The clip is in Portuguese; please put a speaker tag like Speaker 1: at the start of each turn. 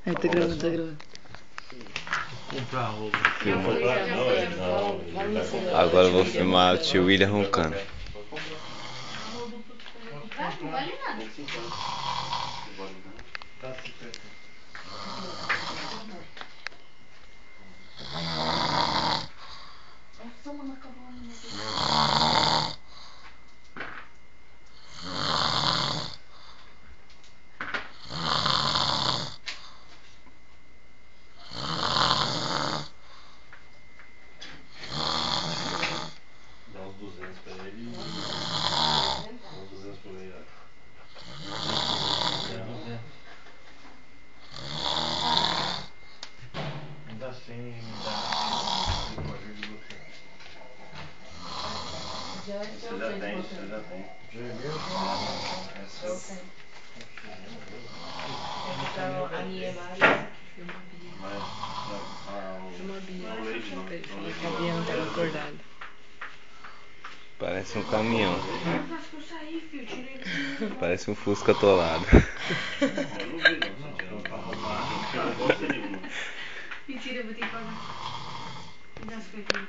Speaker 1: Aí tá gravando, tá gravando.
Speaker 2: Comprar roupa.
Speaker 3: Agora eu vou filmar o tio William roncando.
Speaker 4: Não vale nada.
Speaker 2: Dá 50.
Speaker 4: Nossa, mano, acabou a minha.
Speaker 2: Dá uns 200 pra ele e... uns 200 pra mim, ó. 200. Me dá 100 e me dá 50 de você.
Speaker 4: Você já tem, você já tem.
Speaker 2: Já é meu?
Speaker 4: É seu.
Speaker 1: A minha é Mari.
Speaker 4: Mas,
Speaker 1: Uma Bia.
Speaker 4: o leite não.
Speaker 1: Peraí,
Speaker 4: O leite
Speaker 1: a Bia não tava acordada.
Speaker 3: Parece um caminhão.
Speaker 1: Não faço pra sair, filho. Tirei aqui.
Speaker 3: Parece um Fusca atolado.
Speaker 4: Eu não vi não, você tirou pra roubar. Não bosta nenhuma.
Speaker 1: Mentira, eu vou ter que pagar. Me dá 50 aí.